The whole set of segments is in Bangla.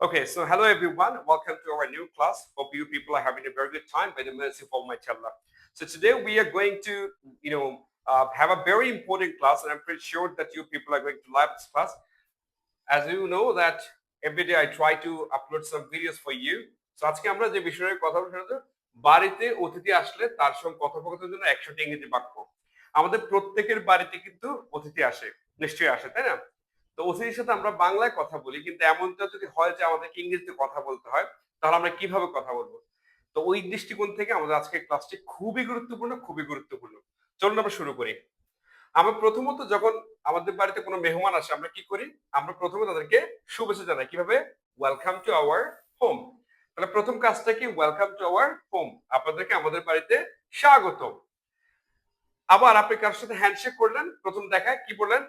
Okay, so hello everyone. Welcome to our new class. Hope you people are having a very good time by the mercy of Almighty Allah. So today we are going to, have a very important class, and I'm pretty sure that you people are going to like this class. As you know that every day I try to upload some videos for you. So আজকে আমরা যে বিষয়ে কথা বলবো সেটা হচ্ছে বাড়িতে অতিথি আসলে তার সঙ্গে কথোপকথনের জন্য 100টি ইংরেজি বাক্য। আমাদের প্রত্যেকের বাড়িতে কিন্তু অতিথি আসে, নিশ্চয়ই আসে, তাই না? তো অতিথির সাথে আমরা বাংলায় কথা বলি, কিন্তু এমনটা যদি হয় যে আমাদেরকে ইংরেজিতে কথা বলতে হয়, তাহলে আমরা কিভাবে কথা বলবো? তো ওই দৃষ্টিকোণ থেকে আমাদের আজকের ক্লাসটি খুবই গুরুত্বপূর্ণ, খুবই গুরুত্বপূর্ণ। চলুন আমরা শুরু করি। আমরা প্রথমত যখন আমাদের বাড়িতে কোনো মেহমান আসে আমরা কি করি? আমরা প্রথমে তাদেরকে শুভেচ্ছা জানাই। কিভাবে? Welcome to our home. তাহলে প্রথম কাজটা কি? Welcome to our home. আপনাদেরকে আমাদের বাড়িতে স্বাগতম। আবার আপনি কারোর সাথে হ্যান্ডশেক করলেন, প্রথম দেখায় কি বললেন?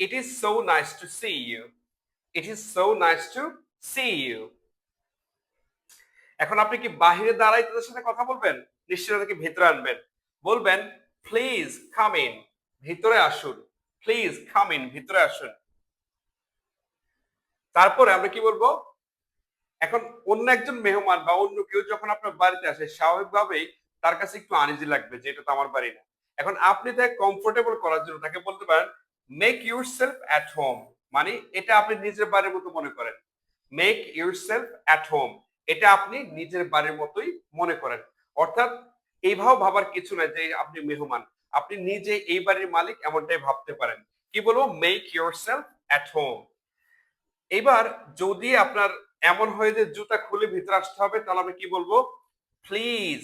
It is so nice to see you. It is so nice to see you. এখন আপনি কি বাহিরে দাঁড়াই তাদের সাথে কথা বলবেন? নিশ্চয়ই তাদেরকে ভেতরে আনবেন। বলবেন প্লিজ কাম ইন। ভিতরে আসুন। প্লিজ কাম ইন, ভিতরে আসুন। তারপরে আমরা কি বলবো? এখন অন্য একজন মেহমান বা অন্য কেউ যখন আপনার বাড়িতে আসে, স্বাভাবিকভাবেই তার কাছে একটু আনইজি লাগবে যে এটা তো আমার বাড়ি না। এখন আপনি তাকে কমফোর্টেবল করার জন্য তাকে বলতে পারেন মেক ইউরসেলফ এট হোম। মানে এটা আপনি নিজের বাড়ির মতো মনে করেন। মেক ইউরসেলফ এট হোম, এটা আপনি নিজের বাড়ির মতোই মনে করেন। অর্থাৎ এইভাবে ভাবার কিছু নাই যে আপনি মেহমান, আপনি নিজে এই বাড়ির মালিক এমনটাই ভাবতে পারেন। কি বলবো? Make yourself at home. এবার যদি আপনার এমন হয় যে জুতা খুলে ভিতরে আসতে হবে, তাহলে আমি কি বলবো? Please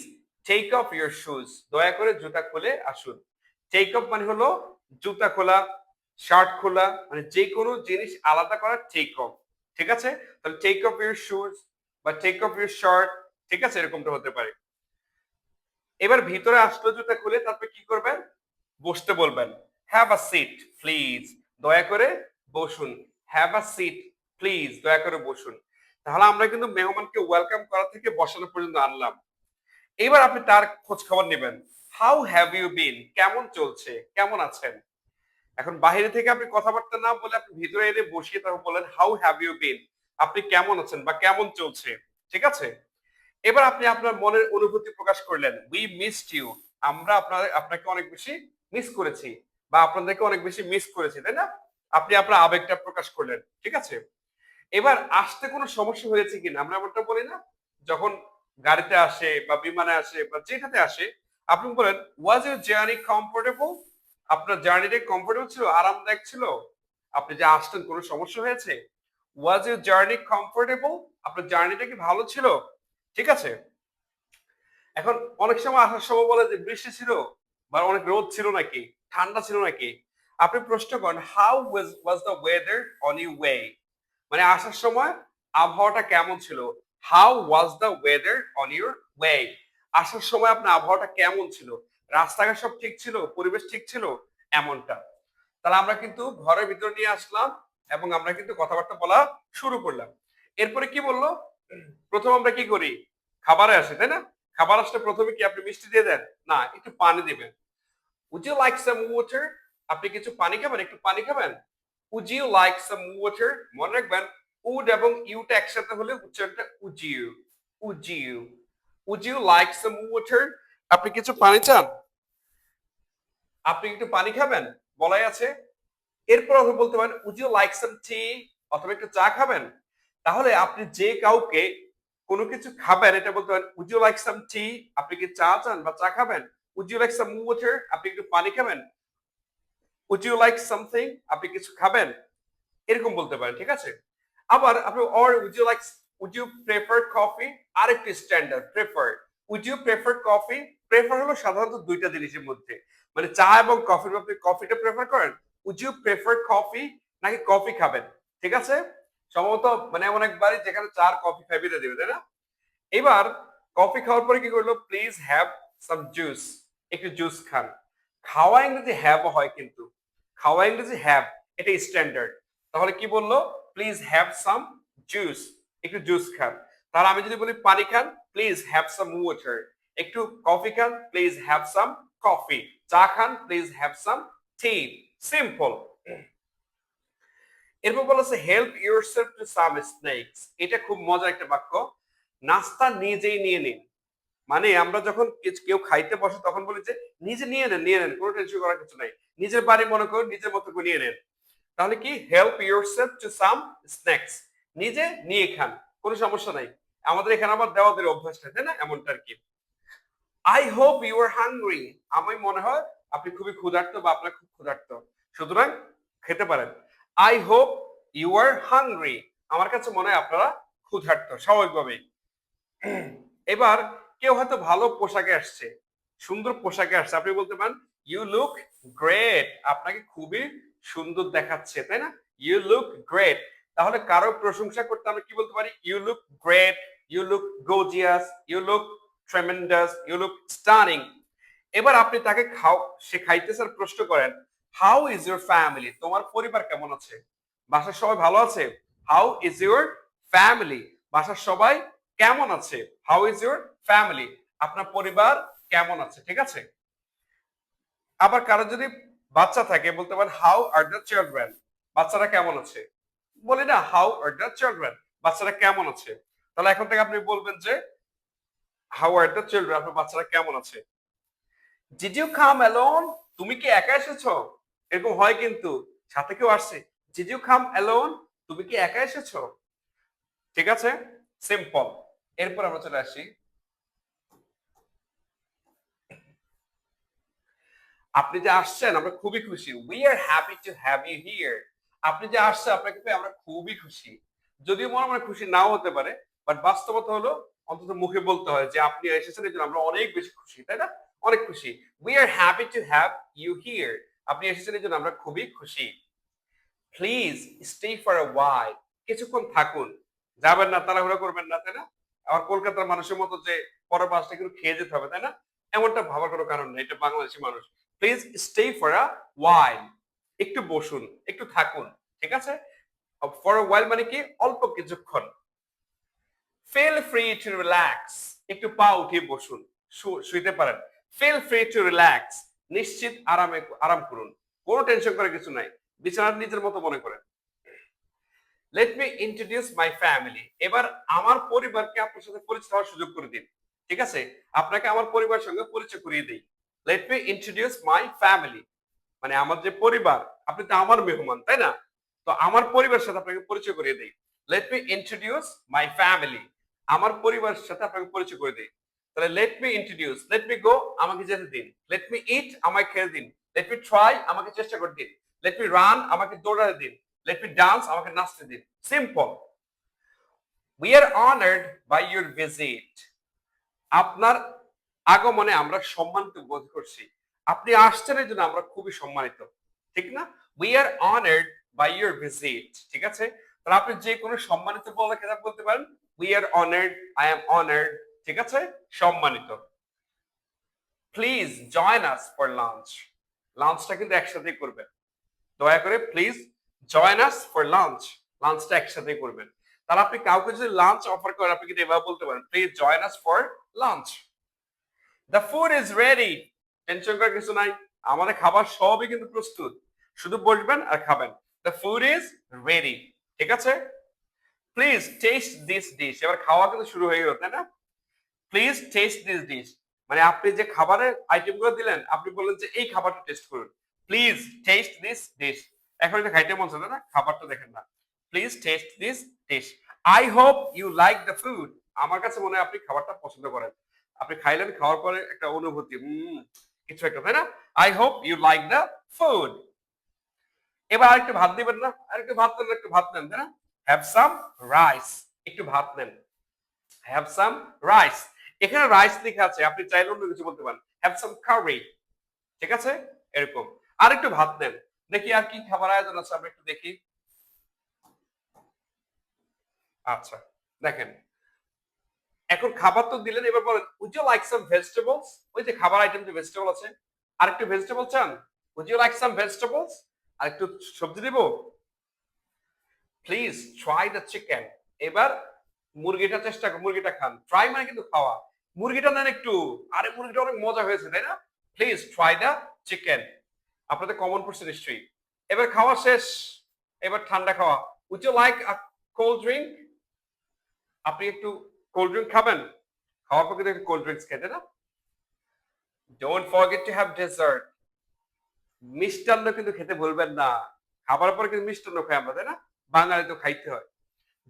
take off your shoes. দয়া করে জুতা খুলে আসুন। টেক অফ মানে হলো জুতা খোলা, শার্ট খোলা, মানে যে কোনো জিনিস আলাদা করা টেক অফ। ঠিক আছে? তাহলে টেক অফ ইউর শুজ বা টেক অফ ইউর শার্ট, ঠিক আছে, এরকমটা হতে পারে। এবার ভিতরে আসলো জুতা খুলে, তারপর কি করবেন? বসতে বলবেন। Have a seat please. দয়া করে বসুন। Have a seat please. দয়া করে বসুন। তাহলে আমরা কিন্তু মেহমানকে ওয়েলকাম করা থেকে বসানো পর্যন্ত আনলাম। এবার আপনি তার খোঁজ খবর নেবেন। How have you been? কেমন চলছে? কেমন আছেন? এখন বাইরে থেকে আপনি কথাবার্তা না বলে আপনি ভিতরে এনে বসিয়ে তারপর বলেন হাউ হ্যাভ ইউ বিন? আপনি কেমন আছেন বা কেমন চলছে? ঠিক আছে? এবার আপনি আপনার মনের অনুভূতি প্রকাশ করলেন। We missed you. আমরা আপনাকে অনেক বেশি মিস করেছি বা আপনাদেরকে অনেক বেশি মিস করেছি, তাই না? আপনি আপনার আবেগটা প্রকাশ করলেন। ঠিক আছে? এবার আসতে কোনো সমস্যা হয়েছে কিনা আমরা এমনটা বলি না? যখন গাড়িতে আসে বা বিমানে আসে বা যেটাতে আসে, আপনি বলেন ওয়াজ ইউর জার্নি কমফোর্টেবল? আপনার জার্নিটা কমফোর্টেবল ছিল, আরামদায়ক ছিল? আপনি যে আসলেন কোনো সমস্যা হয়েছে? Was your journey comfortable? আপনার জার্নিটা কি ভালো ছিল? ঠিক আছে? এখন অনেক সময় আসার সময় বলে যে বৃষ্টি ছিল বা অনেক রোদ ছিল নাকি, ঠান্ডা ছিল নাকি। আপনি প্রশ্ন করেন how was the weather on you way? মানে আসার সময় আবহাওয়াটা কেমন ছিল? How was the weather on your way? আসার সময় আপনার আবহাওয়াটা কেমন ছিল? রাস্তাঘাট সব ঠিক ছিল? পরিবেশ ঠিক ছিল? এমনটা। তাহলে আমরা কিন্তু ঘরের ভিতরে নিয়ে আসলাম এবং আমরা কিন্তু কথাবার্তা বলা শুরু করলাম। এরপরে কি বললো? প্রথম আমরা কি করি? খাবারে আসে, তাই না? খাবার আসলে প্রথমে কি আপনি মিষ্টি দিয়ে দেন? না, একটু পানি দিবেন। Would you like some water? আপনি কিছু পানি খাবেন? একটু পানি খাবেন? Would you like some water? মনে রাখবেন উড এবং ইউটা একসাথে হলে উচ্চারণটা would you. Would you. Would you like some water? আপনি কিছু পানি চান? আপনি একটু পানি খাবেন? বলাই আছে। এরপর আপনি বলতে পারেন উড ইউ লাইক সাম টি? অথবা একটু চা খাবেন? তাহলে আপনি যে কাউকে কোনো কিছু খাবেন এটা বলতে পারেন would you like some tea? আপনি কি চা চান বা চা খাবেন? Would you like some water? আপনি একটু পানি খাবেন? Would you like something? আপনি কিছু খাবেন? এরকম বলতে পারেন। ঠিক আছে? আবার আপনি or would you prefer coffee? আরেকটি standard prefer. Would you prefer coffee? Prefer হলো সাধারণত দুইটা জিনিসের মধ্যে, মানে চা এবং কফির মধ্যে কফিটা প্রেফার করেন। Would you prefer coffee? নাকি কফি খাবেন? ঠিক আছে? সম্ভবত মানে এমন এক বাড়ি যেখানে চা আর কফি খাইবিতে দিবে, তাই না? এবার কফি খাওয়ার পরে কি করলো? Please have some juice. একটু জুস খান। খাওয়া ইংরেজি হ্যাভ হয়, কিন্তু খাওয়া ইংরেজি হ্যাভ, এটা স্ট্যান্ডার্ড। তাহলে কি বললো? Please have some juice. একটু জুস খান। তাহলে আমি যদি বলি পানি খান, প্লিজ হ্যাভ সাম ওয়াটার। একটু কফি খান, প্লিজ হ্যাভ সাম কফি। চা খান, please have some tea. Simple. এরপর বলা আছে help yourself to some snacks. এটা খুব মজার একটা বাক্য। নাস্তা নিজেই নিয়ে নিন। মানে আমরা যখন কেউ খাইতে বসে তখন বলি যে নিজে নিয়ে নেন, কোনো টেনশন করার কিছু নাই। নিজের বাড়ি মনে করুন, নিজের মতো করে নিয়ে নেন। তাহলে কি help yourself to some snacks, নিজে নিয়ে খান, কোনো সমস্যা নাই। আমাদের এখানে আবার দেওয়াদের অভ্যাসটা, তাই না, এমনটা আর কি। I hope you are hungry. আমি মনে হয় আপনি খুবই ক্ষুধার্ত বা আপনার খুব ক্ষুধার্ত, সুতরাং খেতে পারেন। I hope you are hungry, আমার কাছে মনে হয় আপনারা ক্ষুধার্ত স্বাভাবিকভাবেই। এবার কেউ হয়তো ভালো পোশাকে আসছে, সুন্দর পোশাকে আসছে, আপনি বলতে পারেন ইউ লুক গ্রেট, আপনাকে খুবই সুন্দর দেখাচ্ছে, তাই না, ইউ লুক গ্রেট। তাহলে কারো প্রশংসা করতে আমরা কি বলতে পারি, you look great, you look gorgeous, you look tremendous, you look stunning. এবার আপনি তাকে সে খাইতেছে আর প্রশ্ন করেন হাউ ইজ ইউর ফ্যামিলি, তোমার পরিবার কেমন আছে, বাসার সবাই ভালো আছে, হাউ ইজ ইউর ফ্যামিলি, বাসার সবাই কেমন আছে, হাউ ইজ ইউর ফ্যামিলি, আপনার পরিবার কেমন আছে, ঠিক আছে। আবার কারো যদি বাচ্চা থাকে বলতে পারেন হাউ আর দ্য চিলড্রেন, বাচ্চারা কেমন আছে, বলি না হাউ আর দ্য চিলড্রেন, বাচ্চারা কেমন আছে। তাহলে এখন থেকে আপনি বলবেন যে হাউ আর দ্য চিলড্রেন, আপনার বাচ্চারা কেমন আছে। ডিড ইউ কাম অ্যালোন, তুমি কি একা এসেছো, এরকম হয় কিন্তু, সাথে কেউ আসছে, ডিড ইউ কাম অ্যালোন, তুমি কি একা এসেছো, ঠিক আছে, সিম্পল। এরপর আমরা চলে আসি, আপনি যে আসছেন আমরা খুবই খুশি, we are happy to have you here. আপনি যে আসছেন আপনাকে পেয়ে আমরা খুবই খুশি, যদিও মনে মনে খুশি নাও হতে পারে, বাট বাস্তবতা হলো অন্তত মুখে বলতে হয় যে আপনি এসেছেন এই জন্য আমরা অনেক বেশি খুশি, তাই না, অনেক খুশি। We are happy to have you here, আপনি এসেছেন এই জন্য আমরা খুবই খুশি। Please stay for a while, কিছুক্ষণ থাকুন, যাবেন না, তাড়াহুড়া করবেন না, তাই না। আমার কলকাতার মানুষের মতো যে পরের মাসটা কিন্তু খেয়ে যেতে হবে, তাই না, এমনটা ভাবার কোনো কারণ নেই, এটা বাংলাদেশি মানুষ। প্লিজ স্টে ফর আ ওয়াইল, একটু বসুন, একটু থাকুন, ঠিক আছে। ফর আ ওয়াইল মানে কি, অল্প কিছুক্ষণ। ফিল ফ্রি টু রিল্যাক্স, একটু পা উঠিয়ে বসুন, শুইতে পারেন। ফিল ফ্রি টু রিল্যাক্স, নিশ্চিত আরাম করুন, কোনো টেনশন করার কিছু নাই, বিছানার নিজের মতো মনে করেন। Let me introduce my family, এবার আমার পরিবারকে আপনার সাথে পরিচিত হওয়ার সুযোগ করে দিন, ঠিক আছে, আপনাকে আমার পরিবারের সঙ্গে পরিচয় করিয়ে দিই। Let me introduce my family, মানে আমার যে পরিবার, আপনি তো আমার মেহমান, তাই না, তো আমার পরিবারের সাথে আপনাকে পরিচয় করিয়ে দিই। Let me introduce my family, আমার পরিবারের সাথে আপনাকে পরিচয় করে দিই। তাহলে let me introduce, let me go, আমাকে যেতে দিন, লেট মি ইট, আমাকে খেতে দিন, লেট মি ট্রাই, আমাকে চেষ্টা করে দিন, লেট মি রান, আমাকে দৌড়াতে দিন, লেট মি ডান্স, আমাকে নাচতে দিন, simple. We are honoured by your visit, আপনার আগমনে আমরা সম্মানিত বোধ করছি, আপনি আসছেন এই জন্য আমরা খুবই সম্মানিত, ঠিক না, we are honoured by your visit, ঠিক আছে। তাহলে আপনি যে কোনো সম্মানিত বলে খেতাব বলতে পারেন, we are honoured, I am honoured, ঠিক আছে, সম্মানিত। Please join us for lunch, লাঞ্চটা কিন্তু একসাথেই করবেন, দয়া করে please join us for lunch, লাঞ্চটা একসাথেই করবেন। তাহলে আপনি কাউকে যদি লাঞ্চ অফার করেন আপনি কিন্তু এভাবে বলতে পারেন, please join us for lunch. The food is ready, tension করার কিছু নাই, আমাদের খাবার সবই কিন্তু প্রস্তুত, শুধু বসবেন আর খাবেন। দ্য ফুড ইজ রেডি, ঠিক আছে। প্লিজ টেস্ট দিস ডিশ, এবার খাওয়া কিন্তু শুরু হয়ে গেল, তাই না। প্লিজ টেস্ট দিস ডিশ, মানে আপনি যে খাবারের আইটেম গুলো দিলেন আপনি বললেন যে এই খাবারটা টেস্ট করুন, প্লিজ টেস্ট দিস ডিশ। এখন এটা খাইতে মন চায় না, খাবারটা দেখেন না, please taste this dish. I hope you like the food, আমার কাছে মনে হয় আপনি খাবারটা পছন্দ করেন, আপনি খাইলেন, খাওয়ার পরে একটা অনুভূতি কিছু একটা, তাই না, I hope you like the food. এবার আরেকটু ভাত দিবেন না, আরেকটু ভাত নেন, একটু ভাত নেন, তাই না, হ্যাভ সাম রাইস, একটু ভাত নেন, হ্যাভ সাম রাইস। এখানে রাইস লেখা আছে, আপনি চাইলে অন্য কিছু বলতে পারেন, হ্যাভ সাম কারি, ঠিক আছে, এরকম। আর একটু ভাত নেন। দেখি আর কি খাবার আয়োজন আছে, আমরা একটু দেখি। আচ্ছা, দেখেন, এখন খাবার তো দিলেন, এবার বলেন would you like some vegetables, ওই যে খাবার আইটেম যে ভেজিটেবল আছে, আর একটু ভেজিটেবল চান, would you like some vegetables, আর একটু সবজি দিব। প্লিজ ট্রাই দ্য চিকেন, এবার মুরগিটা চেষ্টা করুন, মুরগিটা খান, ট্রাই মানে কিন্তু খাওয়া, মুরগিটা নেন একটু, আরে মুরগিটা অনেক মজা হয়েছে, তাই না, প্লিজ ট্রাই দ্য চিকেন, আপনাদের কমন পড়ছে নিশ্চয়ই। এবার খাওয়া শেষ, এবার ঠান্ডা খাওয়া। Would you like a cold drink? আপনি একটু কোল্ড ড্রিঙ্ক খাবেন? খাওয়ার পর কিন্তু একটু কোল্ড ড্রিঙ্কস খেতে না? Don't forget to have dessert. মিষ্টান্ন কিন্তু খেতে ভুলবেন না। খাবার পরে কিন্তু মিষ্টান্ন খাই আমরা, তাই না? বাঙালি তো খাইতে হয়।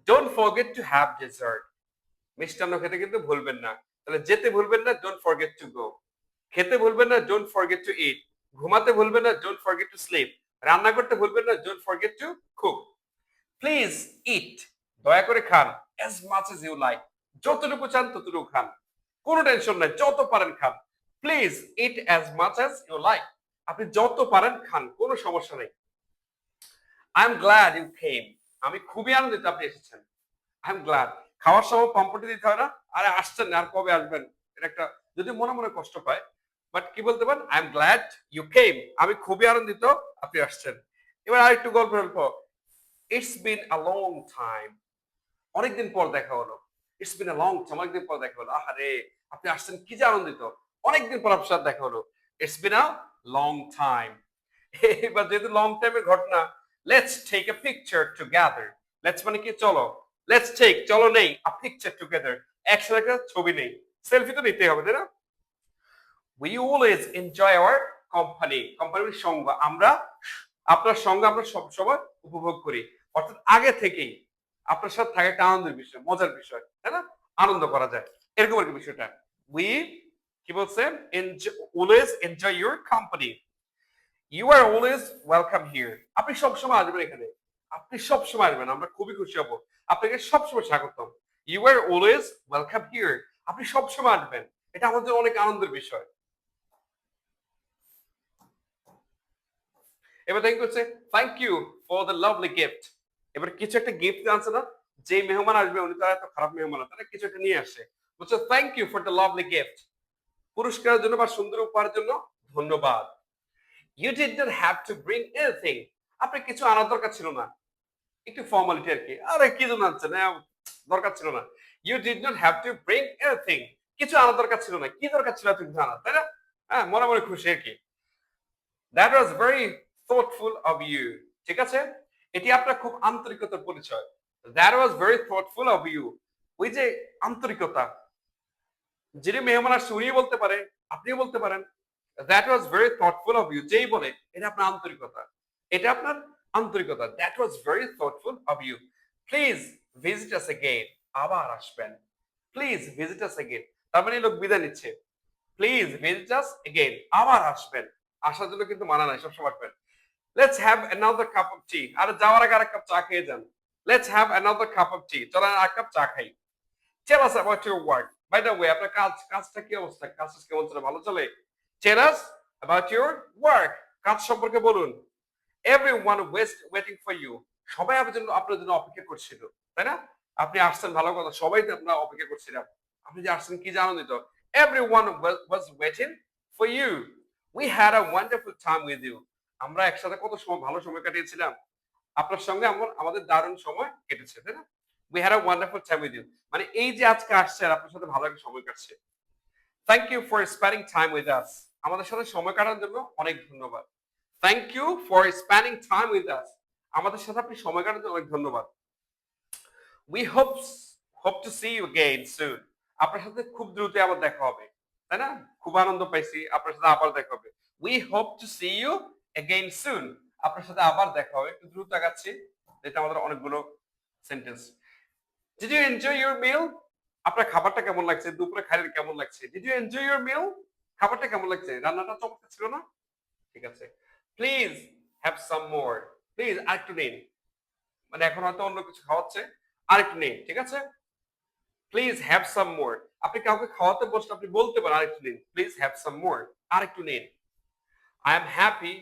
Don't forget to have dessert. মিষ্টান্ন খেতে কিন্তু ভুলবেন না। তাহলে যেতে ভুলবেন না, ডোন্ট ফরগেট টু গো। খেতে ভুলবেন না, ডোন্ট ফরগেট টু ইট। ঘুমাতে ভুলবেন না, ডোন্ট ফরগেট টু স্লিপ। রান্না করতে ভুলবেন না, don't forget to cook. Please eat. দয়া করে খান। As much as you like. যতটুকু চান ততটুকু খান। কোনো টেনশন নাই, যত পারেন খান। Please eat as much as you like. আপনি যত পারেন খান, কোনো সমস্যা নেই। I am glad you came. আমি খুবই আনন্দিত আপনি এসেছেন। I am glad. খাওয়ার সময় পাম্পটি দিতে হয় না? আরে আসছেন না, আর কবে আসবেন? এটা একটা, যদি মনে মনে কষ্ট পায়, বাট কি বলতে পারেন? I am glad you came. আমি খুবই আনন্দিত আপনি আসছেন। এবার আরেকটু গল্প গল্প। It's been a long time. অনেকদিন পর দেখা হলো। It's been a long time. অনেকদিন পর দেখা হলো। আহারে, আপনি আসছেন, কি যে আনন্দিত। অনেকদিন পর আপনার সাথে দেখা হলো। It's been a long time. এবার যেহেতু লং টাইমের ঘটনা, let's take a picture together. Let's মানে কি? চলো। লেটস টেক, চলো নেই, আ পিকচার টুগেদার। একসাথে একটা ছবি নেই। সেলফি তো নিতেই হবে, তাই না? We always enjoy our company. কোম্পানির সঙ্গ, আমরা আপনার সঙ্গে আমরা সবসময় উপভোগ করি। অর্থাৎ আগে থেকেই আপনার সাথে থাকা একটা আনন্দের বিষয়, মজার বিষয়, তাই না? আনন্দ করা যায়, এরকম আর কি বিষয়টা। উই, কি বলছে? Always enjoy your company. You are always welcome here. আপনি সবসময় আসবেন এখানে। আপনি সবসময় আসবেন, আমরা খুবই খুশি হব। আপনাকে সবসময় স্বাগতম। You are always welcome here. আপনি সবসময় আসবেন। এটা আমাদের অনেক আনন্দের বিষয়। এবার দেখি হচ্ছে, thank you for the lovely gift. এবার কিছু একটা গিফট আনছে না? যে মেহমান আসবে উনি তো এত খারাপ মেহমান না, তারা কিছু একটা নিয়ে আসে। বলছে thank you for the lovely gift. পুরস্কারের জন্য বা সুন্দর উপহারের জন্য ধন্যবাদ। You did not have to bring anything. আপনি কিছু আনার দরকার ছিল না। একটু ফর্মালিটি আর কি। আরে কি জন্য আনছেন? দরকার ছিল না। You did not have to bring anything. কিছু আনার দরকার ছিল না। কি দরকার ছিল এত কিছু আনার, তাই না? হ্যাঁ, মনে মনে খুশি আর কি। That was very thoughtful of you. ঠিক আছে, এটি আপনার খুব আন্তরিকতার পরিচয়। That was very thoughtful of you. ওই যে আন্তরিকতা, যিনি মেহমান আসছে উনিও বলতে পারে, আপনিও বলতে পারেন। That was very thoughtful of you, যেই বলে এটা আপনার আন্তরিকতা। এটা আপনার আন্তরিকতা। That was very thoughtful of you. Please visit us again. আবার আসবেন। প্লিজ ভিজিট আস এগেইন, তার মানে লোক বিদায় নিচ্ছে। প্লিজ ভিজিট আস এগেইন, আবার আসবেন। আসার জন্য কিন্তু মানা নাই, সবসময় আসবেন। Let's have another cup of tea. আর যাওয়ার আগে আরেক কাপ চা খেয়ে যান। Let's have another cup of tea. চলেন আর এক কাপ চা খাই। Tell us about your work. By the way, আপনার কাজটা কি অবস্থা? কাজ কেমন চলে? ভালো চলে? Tell us about your work. কাজ সম্পর্কে বলুন। Everyone waiting for you. সবাই আপনার জন্য অপেক্ষা করছিল, তাই না? আপনি আসছেন, ভালো কথা। সবাই তো আপনার অপেক্ষা করছিলাম। আপনি যে আসছেন, কি যে আনন্দিত। Everyone was waiting for you. We had a wonderful time with you. আমরা একসাথে কত সময়, ভালো সময় কাটিয়েছিলাম। আপনার সঙ্গে আমাদের দারুণ সময় কেটেছে, তাই না? We had a wonderful time with you, মানে এই যে আজকে আসছেন, আপনার সাথে ভালো একটা সময় কাটছে। Thank you for spending time with us. আমাদের সাথে সময় কাটানোর জন্য অনেক ধন্যবাদ। Thank you for spending time with us. আমাদের সাথে আপনি সময় কাটানোর জন্য অনেক ধন্যবাদ। We hope to see you again soon. আপনার সাথে খুব দ্রুতই আবার দেখা হবে, তাই না? খুব আনন্দ পাইছি, আপনার সাথে আবার দেখা হবে। We hope to see you again soon. আপনার সাথে আবার দেখা হবে। একটু দ্রুত আগাচ্ছি, এটা আমাদের অনেকগুলো sentence. Did you enjoy your meal? আপনার খাবারটা কেমন লাগছে? দুপুরে খাইলেন, কেমন লাগছে? Did you enjoy your meal? খাবারটা কেমন লাগছে? রান্নাটা চমৎকার ছিল না? ঠিক আছে। Please have some more. Please আরেকটু নিন। মানে এখন হয়তো অন্য কিছু খাওয়াচ্ছে, আরেকটু নিন, ঠিক আছে? প্লিজ হ্যাভ সাম মোর। আপনি কাউকে খাওয়াতে বসলে আপনি বলতে পারেন আরেকটু নিন। প্লিজ হ্যাভ সাম মোর, আরেকটু নিন। I am happy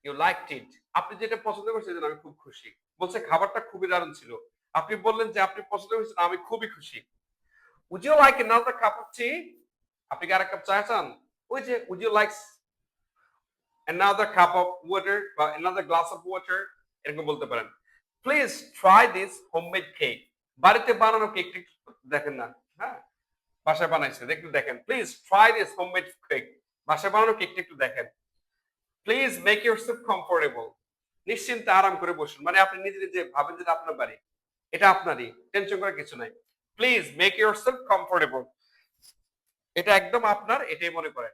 you liked it. আপনি যেটা পছন্দ করছেন আমি খুব খুশি। বলছে খাবারটা খুবই দারুণ ছিল। আপনি বললেন যে আপনি পছন্দ করেছেন, আমি খুবই খুশি। Would you like another cup of tea? আপনি কি আরেক কাপ চা চান? ওই যে would you like another cup of water বা অ্যানাদার গ্লাস অফ ওয়াটার, এরকম বলতে পারেন। Please try this homemade cake. বাড়িতে বানানো কেকটা দেখেন না, হ্যাঁ, বাসায় বানাইছে, একটু দেখেন। Please try this homemade cake. বাসায় বানানো কেকটা একটু দেখেন। Please make yourself comfortable. নিশ্চিন্তে আরাম করে বসুন। মানে আপনি নিজে, নিজে ভাবেন যে এটা আপনার বাড়ি। এটা আপনারই। টেনশন করার কিছু নাই। Please make yourself comfortable. এটা একদম আপনার, এটাই মনে করেন।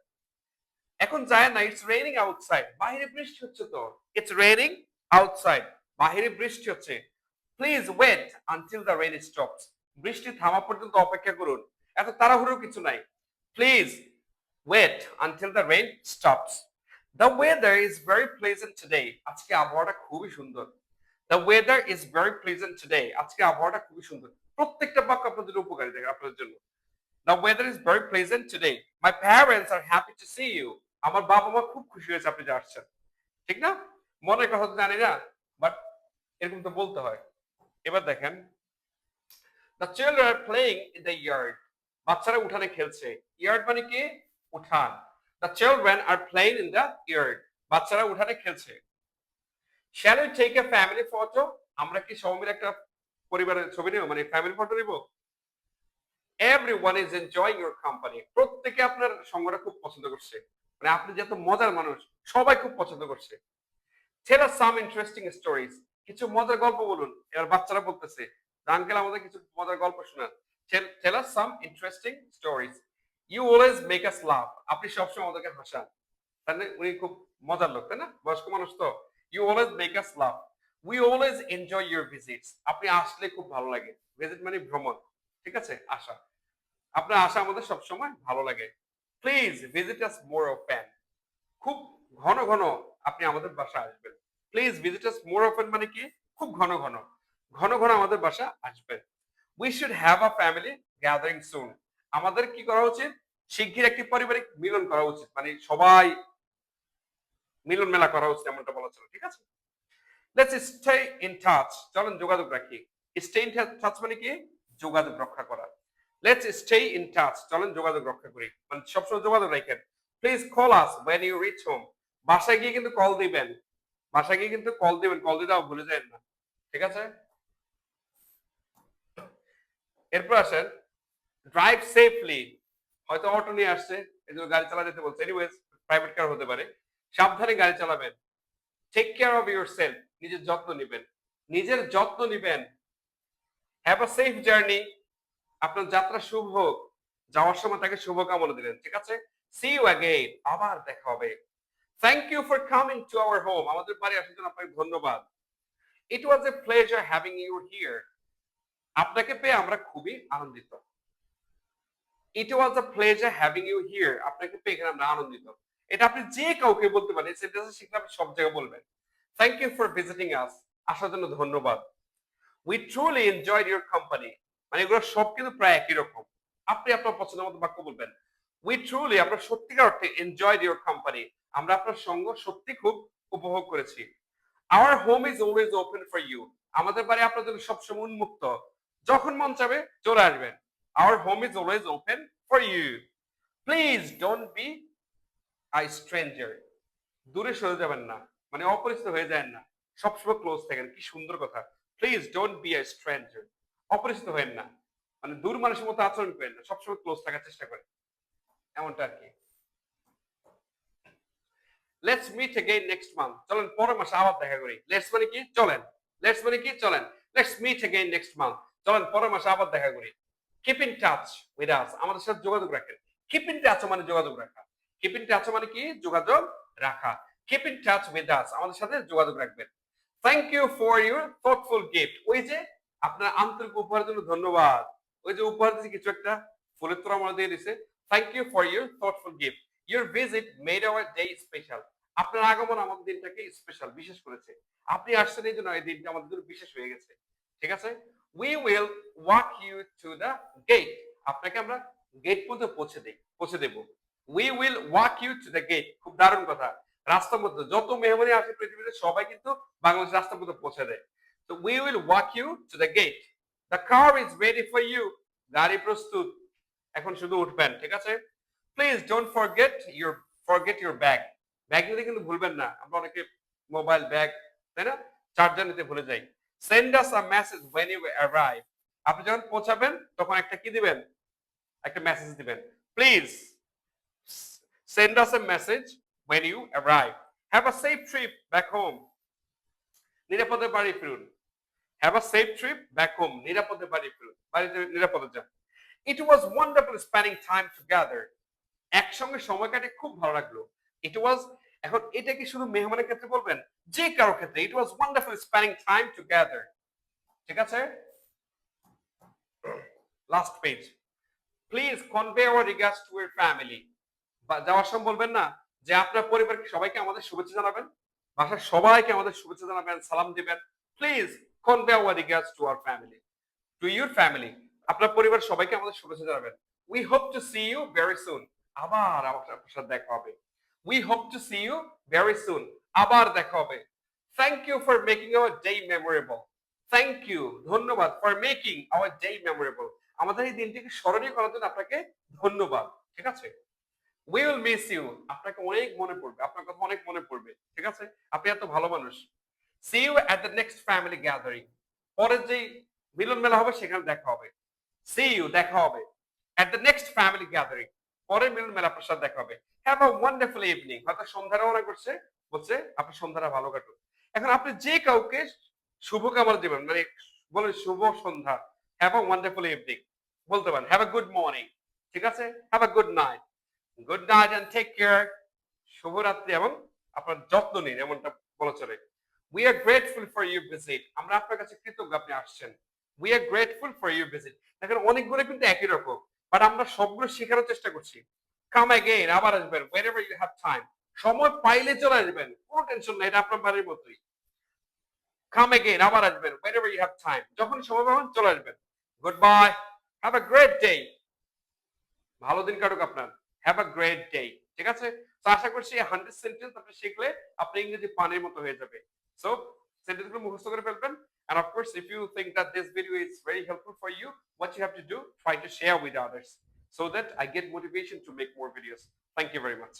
এখন যায় না, ইটস রেইনিং আউটসাইড। বাহিরে বৃষ্টি হচ্ছে তো। It's raining outside. বাহিরে বৃষ্টি হচ্ছে। Please wait until the rain stops. বৃষ্টি থামা পর্যন্ত অপেক্ষা করুন। এত তাড়াহুড়োর কিছু নাই। Please wait until the rain stops. The weather is very pleasant today. আজকে আবহাওয়াটা খুবই সুন্দর। The weather is very pleasant today. আজকে আবহাওয়াটা খুবই সুন্দর। প্রত্যেকটা বাক্য আপনাদের উপকারী থাকে আপনাদের জন্য। The weather is very pleasant today. My parents are happy to see you. আমার বাবা মা খুব খুশি হয়েছে আপনি যে আসছেন। ঠিক না? মনের কথা তো জানি না, বাট এরকম তো বলতে হয়। এবার দেখেন, the children are playing in the yard. বাচ্চারা উঠানে খেলছে। ইয়ার্ড মানে কি? উঠান। The children are playing in the yard. বাচ্চারা উঠানে খেলছে। Shall we take a family photo? আমরা কি সবাই মিলে একটা পরিবারের ছবি নেব, মানে ফ্যামিলি ফটো নিব? Everyone is enjoying your company. প্রত্যেকে আপনার সঙ্গটা খুব পছন্দ করছে। মানে আপনি যে এত মজার মানুষ, সবাই খুব পছন্দ করছে। Tell us some interesting stories. কিছু মজার গল্প বলুন। এবার বাচ্চারা বলতেছে, আঙ্কেল আমাদের কিছু মজার গল্প শোনান। Tell us some interesting stories. You always make us laugh. আপনি সবসময় আমাদেরকে হাসান। তাহলে উনি খুব মজার লোক, তাই না? বয়স্ক মানুষ তো। You always make us laugh. We always enjoy your visits. আপনি আসলে খুব ভালো লাগে। ভিজিট মানে ভ্রমণ। ঠিক আছে? আসা। আপনার আশা আমাদের সবসময় ভালো লাগে। Please visit us more often. খুব ঘন ঘন আপনি আমাদের বাসা আসবেন। Please visit us more often মানে কি? খুব ঘন ঘন। ঘন ঘন আমাদের বাসা আসবেন। We should have a family gathering soon. আমাদের কি করা উচিত? শিগগির একটি পারিবারিক মিলন করা উচিত। মানে সবাই মিলন মেলা করা উচিত, এমনটা বলা ছিল। ঠিক আছে? Let's stay in touch. চলেন যোগাযোগ রাখি। স্টে ইন টাচ মানে কি? যোগাযোগ রক্ষা করা। Let's stay in touch. চলেন যোগাযোগ রক্ষা করি। মানে সবসময় যোগাযোগ রাখেন। Please call us when you reach home. বাসায় গিয়ে কিন্তু কল দিবেন। বাসায় গিয়ে কিন্তু কল দিবেন। কল দিতে ভুলে যাবেন না। ঠিক আছে? এরপর আসেন, ড্রাইভ সেফলি। হয়তো অটো নিয়ে আসছে, এজন্য গাড়ি চালা যেতে বলছে। এনিওয়েজ, প্রাইভেট কার হতে পারে। সাবধানে গাড়ি চালাবেন। Take care of yourself. নিজের যত্ন নিবেন। নিজের যত্ন নিবেন। Have a safe journey. আপনার যাত্রা শুভ হোক। যাওয়ার সময় তাকে শুভকামনা দিলেন। ঠিক আছে? See you again. আবার দেখা হবে। Thank you for coming to our home. আমাদের বাড়ি আসার জন্য আপনাকে ধন্যবাদ। It was a pleasure having you here. আপনাকে পেয়ে আমরা খুবই আনন্দিত। It was a pleasure having you here. আপনাকে পেয়ে এখানে আমরা আনন্দিত। এটা আপনি যে কাউকে বলতে পারেন। এই সেন্টেন্সটা শিখলে আপনি সব জায়গায় বলবেন। থ্যাংক ইউ ফর ভিজিটিং আস। আসার জন্য ধন্যবাদ। We truly enjoyed your company. মানে এগুলো সব কিন্তু প্রায় একই রকম। আপনি আপনার পছন্দের মতো বাক্য বলবেন। উই ট্রুলি, আমরা সত্যিকার অর্থে এনজয়েড ইউর কোম্পানি। আমরা আপনার সঙ্গ সত্যি খুব উপভোগ করেছি। Our home is always open for you. আমাদের বাড়ি আপনার জন্য সবসময় উন্মুক্ত। যখন মন চাবে চলে আসবেন। Our home is always open for you. Please don't be a stranger. দূরে সরে যাবেন না, মানে অপরিচিত হয়ে যায় না। সবসময় ক্লোজ থাকেন। কি সুন্দর কথা। Please don't be a stranger. অপরিচিত হয়েন না, মানে দূর মানুষের মতো আচরণ করেন না। সবসময় ক্লোজ থাকার চেষ্টা করেন, এমনটা আর কি। Let's meet again next month. চলেন পরের মাসে আবার দেখা করি। লেটস মানে কি? চলেন। লেটস মানে কি? চলেন। Let's meet again next month. চলেন পরের মাসে আবার দেখা করি। Keep in touch with us. আমাদের সাথে যোগাযোগ রাখেন। কিপ ইন টাচ মানে যোগাযোগ রাখা। কিপ ইন টাচ মানে কি? যোগাযোগ রাখা। Keep in touch with us, আমাদের সাথে যোগাযোগ রাখবেন। Thank you for your thoughtful gift. ওই যে আপনার আন্তরিক উপহারের জন্য ধন্যবাদ। ওই যে উপহার দিয়েছে কিছু একটা, ফুলের তোড়া আমরা দিয়ে দিছে। Thank you for your thoughtful gift. Your visit made our day special. আপনার আগমন আমাদের দিনটাকে স্পেশাল, বিশেষ করেছে। আপনি আসছেন এই জন্য এই দিনটা আমাদের জন্য বিশেষ হয়ে গেছে। ঠিক আছে? We will walk you to the gate. আপনাকে আমরা গেট পর্যন্ত পৌঁছে দেব। We will walk you to the gate. খুব দারুণ কথা। রাস্তার মধ্যে যত মেহমানি আসে পৃথিবীতে সবাই কিন্তু বাংলাদেশ রাস্তার মধ্যে পৌঁছে দেয়। তো we will walk you to the gate. The car is ready for you. গাড়ি প্রস্তুত, এখন শুধু উঠবেন। ঠিক আছে? Please don't forget your bag. Bag নিতে কিন্তু ভুলবেন না। আমরা অনেকে মোবাইল, ব্যাগ, তাই না, চার্জার নিতে ভুলে যাই। Send us a message when you arrive. আপনি যখন পৌঁছাবেন তখন একটা কি দিবেন? একটা মেসেজ দিবেন। Please send us a message when you arrive. Have a safe trip back home. নিরাপদে বাড়ি ফিরুন। Have a safe trip back home. নিরাপদে বাড়ি ফিরুন। বাড়িতে নিরাপদে যান। It was wonderful spending time together. একসঙ্গে সময় কাটে খুব ভালো লাগলো। ইট ওয়াজ, এখন এটা কি শুধু মেহমানের ক্ষেত্রে বলবেন? যে কারো ক্ষেত্রে। It was wonderful spending time together. ঠিক আছে? Last page. Please convey our regards to your family. বা যাওয়ার সময় বলবেন না যে আপনার পরিবারকে সবাইকে আমাদের শুভেচ্ছা জানাবেন, বাসার সবাইকে আমাদের শুভেচ্ছা জানাবেন, সালাম দিবেন। Please convey our regards to our family, to your family. আপনার পরিবার সবাইকে আমাদের শুভেচ্ছা জানাবেন। We hope to see you very soon. আবার আপনার সাথে দেখা হবে। We hope to see you very soon. আবার দেখা হবে। Thank you for making our day memorable. Thank you, ধন্যবাদ, for making our day memorable. আমাদের এই দিনটিকে স্মরণীয় করার জন্য আপনাকে ধন্যবাদ। ঠিক আছে? We will miss you. আপনাকে অনেক মনে পড়বে, আপনার কথা অনেক মনে পড়বে। ঠিক আছে? আপনি এত ভালো মানুষ। See you at the next family gathering. পরের যেই মিলন মেলা হবে সেখানে দেখা হবে। সি ইউ, দেখা হবে। এট দ্য নেক্সট ফ্যামিলি গ্যাদারিং। পরের মিলন মেলা আপনার সাথে দেখা হবে। Have a wonderful evening. হয়তো সন্ধ্যা রওনা করছে, বলছে আপনার সন্ধ্যাটা ভালো কাটুক। এখন আপনি যে কাউকে শুভকামনা দিবেন, মানে বলেন শুভ সন্ধ্যা, হ্যাভ আ ওয়ান্ডারফুল ইভিনিং বলতে পারেন। Have a good morning. ঠিক আছে? Have a good night. Good night and take care. শুভরাত্রি এবং আপনার যত্ন নিন, এমনটা বলা চলে। We are grateful for your visit. আমরা আপনার কাছে কৃতজ্ঞ আপনি আসছেন। We are grateful for your visit. দেখেন অনেকগুলো কিন্তু একই রকম, বাট আমরা সবগুলো শেখানোর চেষ্টা করছি। কাম অ্যাগেইন, আবার আসবেন। whenever you have time। সময় পাইলে চলে আসবেন, কোনো টেনশন নাই, এটা আপনার বাড়ির মতোই। কাম অ্যাগেইন, আবার আসবেন। whenever you have time। যখন সময় পাবেন চলে আসবেন। Good bye. Have a great day. ভালো দিন কাটুক আপনার। Have a great day. ঠিক আছে? তো আশা করছি 100 সেন্টেন্স আপনি শিখলে আপনি ইংরেজি পানির মতো হয়ে যাবে। সো সেন্টেন্স গুলো মুখস্থ করে ফেলবেন। And of course, if you think that this video is very helpful for you, what you have to do, try to share with others so that I get motivation to make more videos. Thank you very much.